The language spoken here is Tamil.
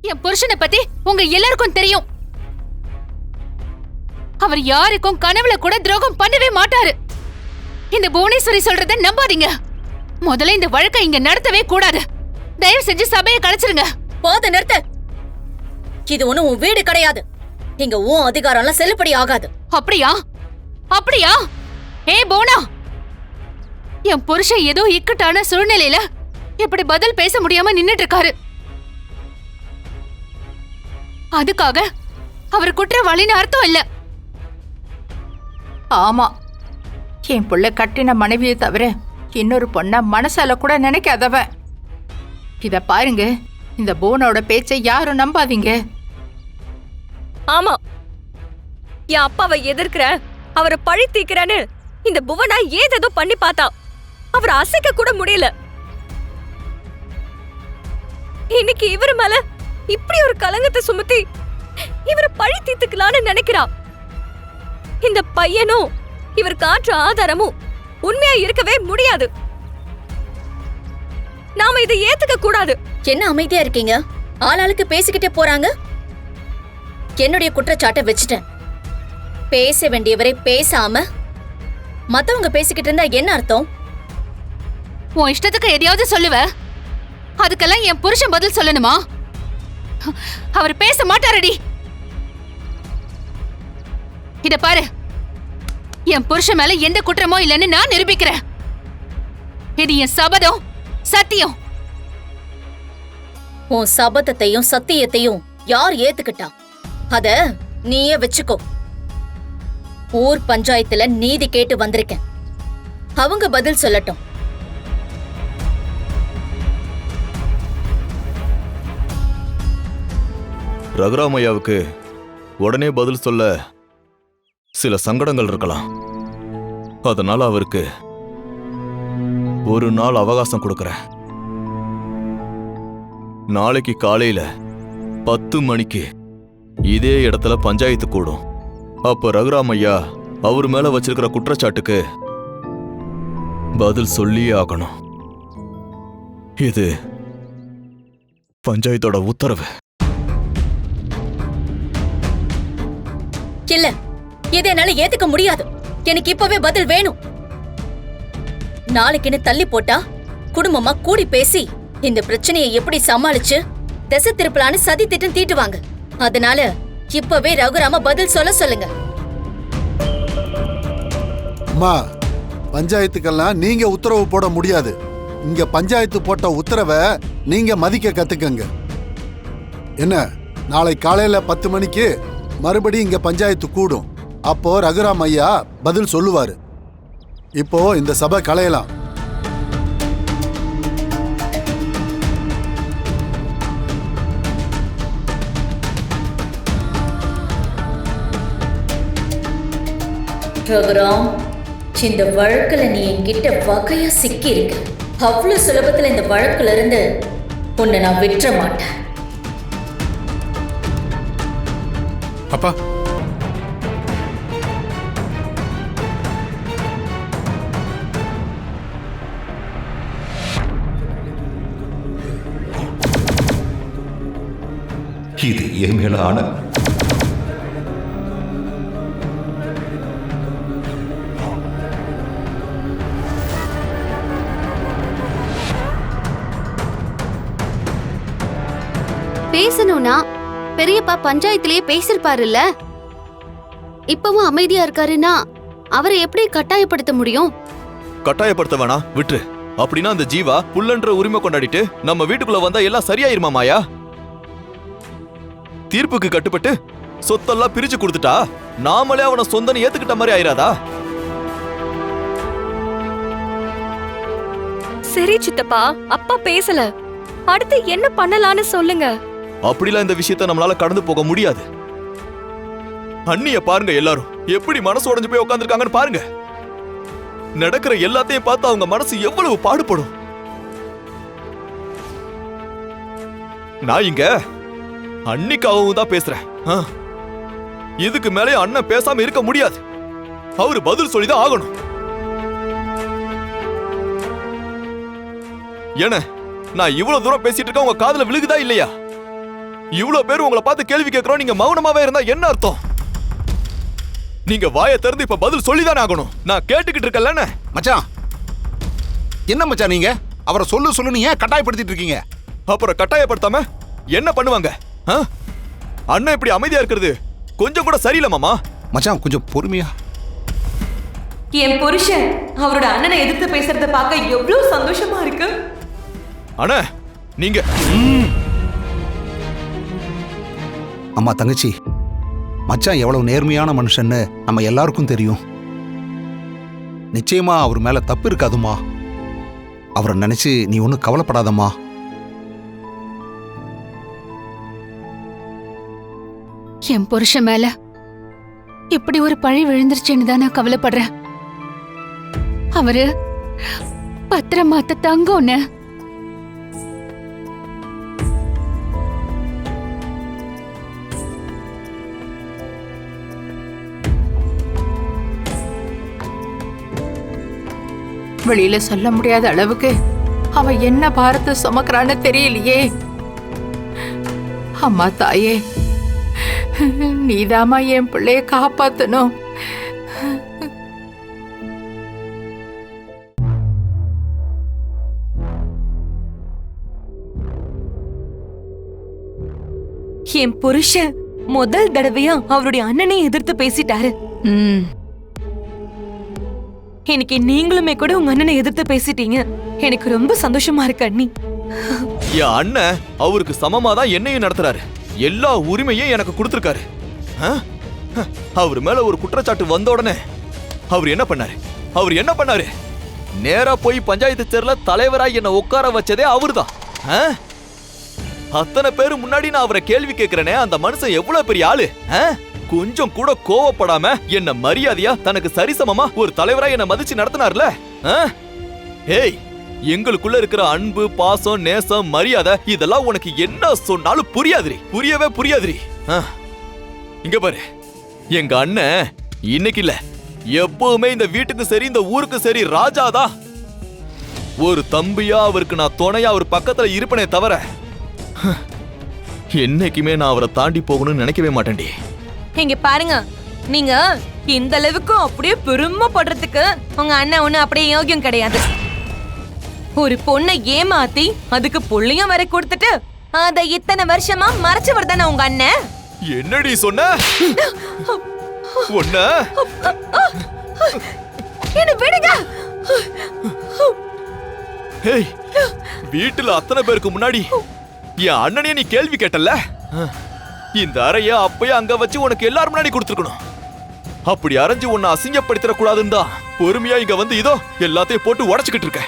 என் புருஷனை பத்தி உங்க எல்லாருக்கும் தெரியும். அவர் யாருக்கும் கனவுல கூட துரோகம் பண்ணவே மாட்டாரு. இந்த புவனேஸ்வரி சொல்றத நம்பாதீங்க. முதல்ல இந்த வழக்கை இங்க நடத்தவே கூடாது. தயவு செஞ்சு சபையை கலைச்சிருங்க. போத நிறுத்த. இது ஒண்ணும் உன் வீடு கிடையாது. இங்க உன் அதிகாரம்லாம் செல்லுபடி ஆகாது. அப்படியா? அப்படியா? ஏ போனா, என் புருஷன் ஏதோ இக்கட்டான சூழ்நிலையில இப்படி பதில் பேச முடியாம நின்னுட்டு இருக்காரு. அதுக்காக அவர் குற்றவாளின்னு அர்த்தம் இல்ல. ஆமா, என் புள்ள கட்டின மனைவியை தவிர இன்னொரு பொண்ண மனசால கூட நினைக்காதவ. இத பாருங்க, இந்த போனோட பேச்சை யாரும் நம்பாதீங்க. ஆமா, என் அப்பாவை எதிர்க்கிற, அவரை பழி தீக்கிறேன்னு இந்த புவனா ஏதேதோ பண்ணி பார்த்தா. அவரை அசைக்க கூட முடியல. இன்னைக்கு இவரு மேல இப்படி ஒரு கலங்கத்தை சுமத்தி இவரை பழி தீர்த்துக்கலான்னு நினைக்கிறா. இந்த பையனும் இவர் காற்று ஆதாரமும் உண்மையா இருக்கவே முடியாது. நாம இதை ஏத்துக்க கூடாது. என்ன அமைதியா இருக்கீங்க? ஆளாளுக்கு பேசிக்கிட்டே போறாங்க. என்னுடைய குற்றச்சாட்டை வச்சுட்டேன். பேச வேண்டியவரை பேசாம மத்தவங்க பேசிக்கிட்டு இருந்தா என்ன அர்த்தம்? உன் இஷ்டத்துக்கு எதையாவது சொல்லுவ, அதுக்கெல்லாம் என் புருஷன் பதில் சொல்லணுமா? அவர் பேச மாட்டாரடி. இத பாரு, என் புருஷன் மேல எந்த குற்றமோ இல்லைன்னு நான் நிரூபிக்கிறேன். இது என் சபதம், சத்தியம். உன் சபதத்தையும் சத்தியத்தையும் யார் ஏத்துக்கிட்டா? அத நீயே வச்சுக்கோ. ஊர் பஞ்சாயத்துல நீதி கேட்டு வந்திருக்கேன். அவங்க பதில் சொல்லட்டும். ரகுராமையாவுக்கு உடனே பதில் சொல்ல சில சங்கடங்கள் இருக்கலாம். அதனால அவருக்கு ஒரு நாள் அவகாசம் கொடுக்கறேன். நாளைக்கு காலையில 10 மணிக்கு இதே இடத்துல பஞ்சாயத்து கூடும். அப்ப ரகுராமையா அவர் மேல வச்சிருக்கிற குற்றச்சாட்டுக்கு பதில் சொல்லியே ஆகணும். இது பஞ்சாயத்தோட உத்தரவு. இல்ல, இதை என்னால ஏத்துக்க முடியாது. எனக்கு இப்பவே பதில் வேணும். நாளைக்குன்னு தள்ளி போட்டா குடும்பமா கூடி பேசி இந்த பிரச்சனையை எப்படி சமாளிச்சு திசை திருப்பலான்னு சதி திட்டம் தீட்டுவாங்க. அதனால இப்பவே ரகுராம பதில் சொல்ல சொல்லுங்க. அம்மா, பஞ்சாயத்துக்கெல்லாம் நீங்க உத்தரவு போட முடியாது. இங்க பஞ்சாயத்து போட்ட உத்தரவை நீங்க மதிக்க கத்துக்கங்க. என்ன, நாளை காலையில 10 மணிக்கு மறுபடியும் இங்க பஞ்சாயத்து கூடும். அப்போ ரகுராம் ஐயா பதில் சொல்லுவாரு. இப்போ இந்த சபை கலையலாம். ரகுராம், இந்த வழக்குல நீ என்கிட்ட வகையா சிக்கி இருக்க. அவ்வளவு சுலபத்துல இந்த வழக்குல இருந்து உன்னை நான் விட்டுற மாட்டேன். அப்பா, இது என் மேல ஆன பேசணும்னா பெரியப்பா பஞ்சாயத்திலேயே பேசிருப்பாருல்ல. இப்பவும் அமைதியா இருக்காருன்னா அவரை எப்படி கட்டாயப்படுத்த முடியும்? கட்டாயப்படுத்த வேணா, விட்டு. அப்படின்னா அந்த ஜீவா புல்லன்ற உரிமை கொண்டாடிட்டு நம்ம வீட்டுக்குள்ள வந்தா எல்லாம் சரியாயிருமா மாயா? தீர்ப்புக்கு கட்டுப்பட்டு சொத்தெல்லாம் பிரிச்சு கொடுத்துட்டா நாமளே அவனை சொந்தன்னு ஏத்துக்கிட்ட மாதிரி ஆயிராதா? சரி சித்தப்பா, அப்பா பேசல. அடுத்து என்ன பண்ணலான்னு சொல்லுங்க. அப்படிலாம் இந்த விஷயத்தை நம்மளால கடந்து போக முடியாது. அண்ணிய பாருங்க, எல்லாரும் எப்படி மனசு உடைஞ்சு போய் உட்காந்துருக்காங்கன்னு பாருங்க. நடக்கிற எல்லாத்தையும் பார்த்து அவங்க மனசு எவ்வளவு பாடுபடும். நான் இங்க அன்னிக்காகவும் தான் பேசுறேன். இதுக்கு மேலே அண்ணன் பேசாம இருக்க முடியாது. அவரு பதில் சொல்லிதான் ஆகணும். என்ன, நான் இவ்வளவு தூரம் பேசிட்டு இருக்க உங்க காதுல விழுகுதா இல்லையா? இவ்வளவு பேர் உங்களை பார்த்து கேள்வி கேட்கிறோம், நீங்க மௌனமாவே இருந்தா என்ன அர்த்தம்? நீங்க வாயை திறந்து இப்ப பதில் சொல்லிதானே ஆகணும். நான் கேட்டுக்கிட்டு இருக்கேன்ல. மச்சான், என்ன மச்சான் நீங்க அவரை சொல்லு ஏன் கட்டாயப்படுத்திட்டு இருக்கீங்க? அப்புறம் கட்டாயப்படுத்தாம என்ன பண்ணுவாங்க? அண்ணன் இப்படி அமைதியா இருக்கிறது கொஞ்சம் கூட சரியில்லை மாமா. மச்சான் கொஞ்சம் பொறுமையா. என் புருஷன் அவரோட அண்ணனை எதிர்த்து பேசுறத பார்க்க எவ்வளவு சந்தோஷமா இருக்கு. அண்ணா நீங்க அம்மா தங்கச்சி, மச்சான் எவ்வளவு நேர்மையான மனுஷன்னு நம்ம எல்லாருக்கும் தெரியும். நிச்சயமா அவர் மேல தப்பு இருக்காதுமா. அவரை நினைச்சு நீ ஒன்னும் கவலைப்படாதம்மா. என் புருஷன் மேல இப்படி ஒரு பழி விழுந்துருச்சுன்னு தான் நான் கவலைப்படுறேன். அவரு பத்திரமாத்த தங்கோன்னு. வெளியில சொல்ல முடியாத அளவுக்கு அவ என்ன பாரத்தை சுமக்கிறான்னு தெரியலையே. அம்மா தாயே, நீதாம்மா என் பிள்ளைய காப்பாத்தணும். என் புருஷன் முதல் தடவையா அவருடைய அண்ணனை எதிர்த்து பேசிட்டாரு. இன்னைக்கு நீங்களுமே கூட உங்க அண்ணனை எதிர்த்து பேசிட்டீங்க. எனக்கு ரொம்ப சந்தோஷமா இருக்கு அண்ணி. என் அண்ணன் அவருக்கு சமமா தான் என்னையும் நடத்துறாரு. எல்லா உரிமையும் எனக்கு கொடுத்திருக்காரு. அவர் மேல ஒரு குற்றச்சாட்டு வந்த உடனே அவர் என்ன பண்ணாரு? நேரா போய் பஞ்சாயத்து சேர்ல தலைவராய் என்ன உட்கார வச்சதே அவர்தான். அத்தனை பேரு முன்னாடி நான் அவரை கேள்வி கேட்கிறேனே, அந்த மனுஷன் எவ்வளவு பெரிய ஆளு. கொஞ்சம் கூட கோவப்படாம என்ன மரியாதையா தனக்கு சரிசமமா ஒரு தலைவரா என்ன மதிச்சு நடத்தினார்ல. ஏய், எங்களுக்குள்ள இருக்கிற அன்பு, பாசம், நேசம், மரியாதை இதெல்லாம் உனக்கு என்ன சொன்னாலும் புரியவே புரியாதுரி. இங்க பாரு, எங்க அண்ணன் இன்னைக்கு இல்ல, எப்பவுமே இந்த வீட்டுக்கு சரி இந்த ஊருக்கு சரி ராஜாதான். ஒரு தம்பியா அவருக்கு நான் துணையா அவர் பக்கத்துல இருப்பனே தவிர என்னைக்குமே நான் அவரை தாண்டி போகணும்னு நினைக்கவே மாட்டேன்டி. இங்க பாருங்க, நீங்க இந்த அளவுக்கு அப்படியே பெருமைப்படுறதுக்கு உங்க அண்ணன் ஒண்ணு அப்படியே யோகியம் கிடையாது. ஒரு பொண்ணை ஏமாத்தி அதுக்கு புள்ளையும் வரை கொடுத்துட்டு அதை இத்தனை வருஷமா மறைச்சவர் தானே உங்க அண்ணன். என்னடி சொன்ன? ஒண்ணு என்ன விடுங்க. ஏய், வீட்டுல அத்தனை பேருக்கு முன்னாடி என் அண்ணனே நீ கேள்வி கேட்டல. இந்த அறைய அப்பயே அங்க வச்சு உனக்கு எல்லாரும் முன்னாடி கொடுத்துருக்கணும். அப்படி அரைஞ்சு உன்னை அசிங்கப்படுத்திட கூடாதுன்னு தான் பொறுமையா இங்க வந்து இதோ எல்லாத்தையும் போட்டு உடைச்சுக்கிட்டு இருக்க.